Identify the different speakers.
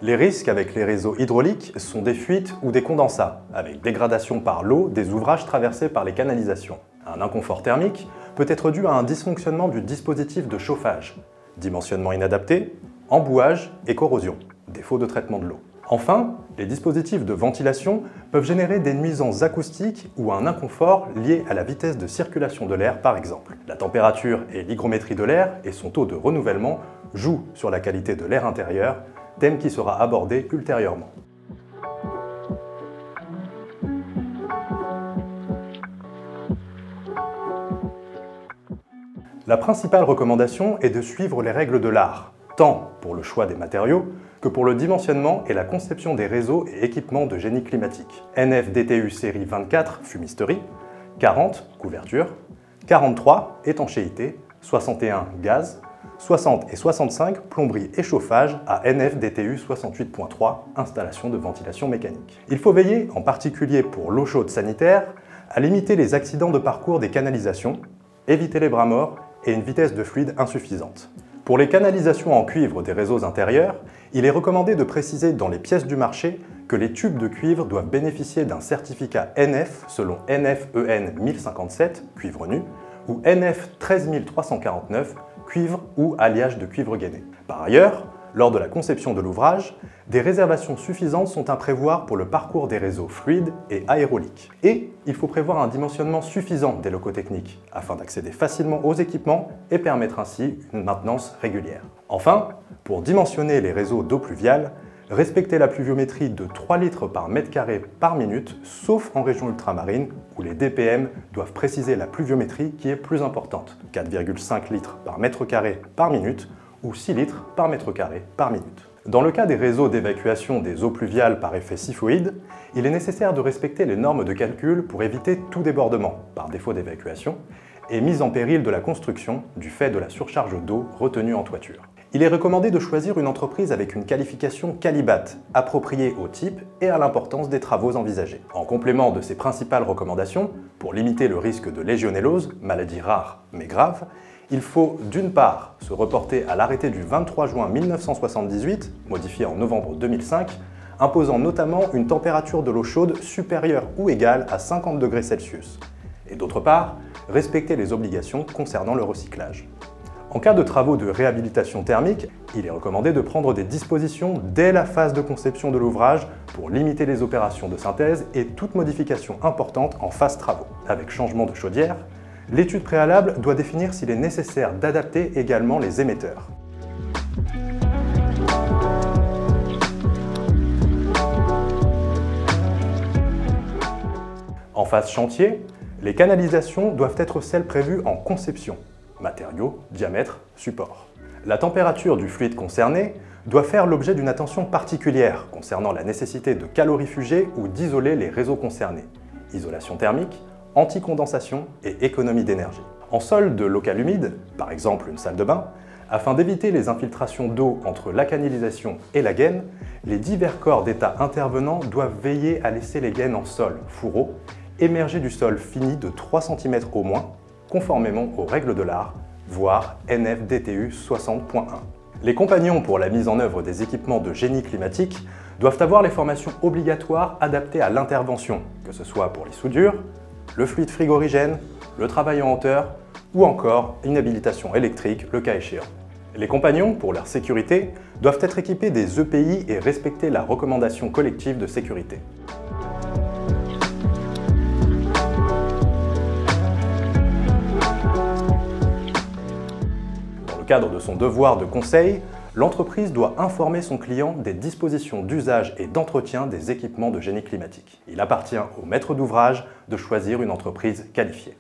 Speaker 1: Les risques avec les réseaux hydrauliques sont des fuites ou des condensats, avec dégradation par l'eau des ouvrages traversés par les canalisations. Un inconfort thermique peut être dû à un dysfonctionnement du dispositif de chauffage, dimensionnement inadapté, embouage et corrosion, défaut de traitement de l'eau. Enfin, les dispositifs de ventilation peuvent générer des nuisances acoustiques ou un inconfort lié à la vitesse de circulation de l'air par exemple. La température et l'hygrométrie de l'air et son taux de renouvellement jouent sur la qualité de l'air intérieur, thème qui sera abordé ultérieurement. La principale recommandation est de suivre les règles de l'art, tant pour le choix des matériaux que pour le dimensionnement et la conception des réseaux et équipements de génie climatique. NF-DTU série 24, fumisterie, 40, couverture, 43, étanchéité, 61, gaz, 60 et 65, plomberie et chauffage à NF-DTU 68.3, installation de ventilation mécanique. Il faut veiller, en particulier pour l'eau chaude sanitaire, à limiter les accidents de parcours des canalisations, éviter les bras morts et une vitesse de fluide insuffisante. Pour les canalisations en cuivre des réseaux intérieurs, il est recommandé de préciser dans les pièces du marché que les tubes de cuivre doivent bénéficier d'un certificat NF selon NF-EN 1057, cuivre nu, ou NF 13349, cuivre ou alliage de cuivre gainé. Par ailleurs, lors de la conception de l'ouvrage, des réservations suffisantes sont à prévoir pour le parcours des réseaux fluides et aéroliques. Et il faut prévoir un dimensionnement suffisant des locaux techniques afin d'accéder facilement aux équipements et permettre ainsi une maintenance régulière. Enfin, pour dimensionner les réseaux d'eau pluviale, respectez la pluviométrie de 3 litres par mètre carré par minute, sauf en région ultramarine où les DPM doivent préciser la pluviométrie qui est plus importante, 4,5 litres par mètre carré par minute ou 6 litres par mètre carré par minute. Dans le cas des réseaux d'évacuation des eaux pluviales par effet siphoïde, il est nécessaire de respecter les normes de calcul pour éviter tout débordement, par défaut d'évacuation, et mise en péril de la construction du fait de la surcharge d'eau retenue en toiture. Il est recommandé de choisir une entreprise avec une qualification Qualibat, appropriée au type et à l'importance des travaux envisagés. En complément de ces principales recommandations, pour limiter le risque de légionellose, maladie rare mais grave, il faut d'une part se reporter à l'arrêté du 23 juin 1978, modifié en novembre 2005, imposant notamment une température de l'eau chaude supérieure ou égale à 50 degrés Celsius, et d'autre part, respecter les obligations concernant le recyclage. En cas de travaux de réhabilitation thermique, il est recommandé de prendre des dispositions dès la phase de conception de l'ouvrage pour limiter les opérations de synthèse et toute modification importante en phase travaux. Avec changement de chaudière, l'étude préalable doit définir s'il est nécessaire d'adapter également les émetteurs. En phase chantier, les canalisations doivent être celles prévues en conception. Matériaux, diamètre, support. La température du fluide concerné doit faire l'objet d'une attention particulière concernant la nécessité de calorifuger ou d'isoler les réseaux concernés. Isolation thermique, anti-condensation et économie d'énergie. En sol de local humide, par exemple une salle de bain, afin d'éviter les infiltrations d'eau entre la canalisation et la gaine, les divers corps d'état intervenants doivent veiller à laisser les gaines en sol, fourreau, émerger du sol fini de 3 cm au moins, conformément aux règles de l'art, voire NF-DTU 60.1. Les compagnons pour la mise en œuvre des équipements de génie climatique doivent avoir les formations obligatoires adaptées à l'intervention, que ce soit pour les soudures, le fluide frigorigène, le travail en hauteur ou encore une habilitation électrique le cas échéant. Les compagnons, pour leur sécurité, doivent être équipés des EPI et respecter la recommandation collective de sécurité. Dans le cadre de son devoir de conseil, l'entreprise doit informer son client des dispositions d'usage et d'entretien des équipements de génie climatique. Il appartient au maître d'ouvrage de choisir une entreprise qualifiée.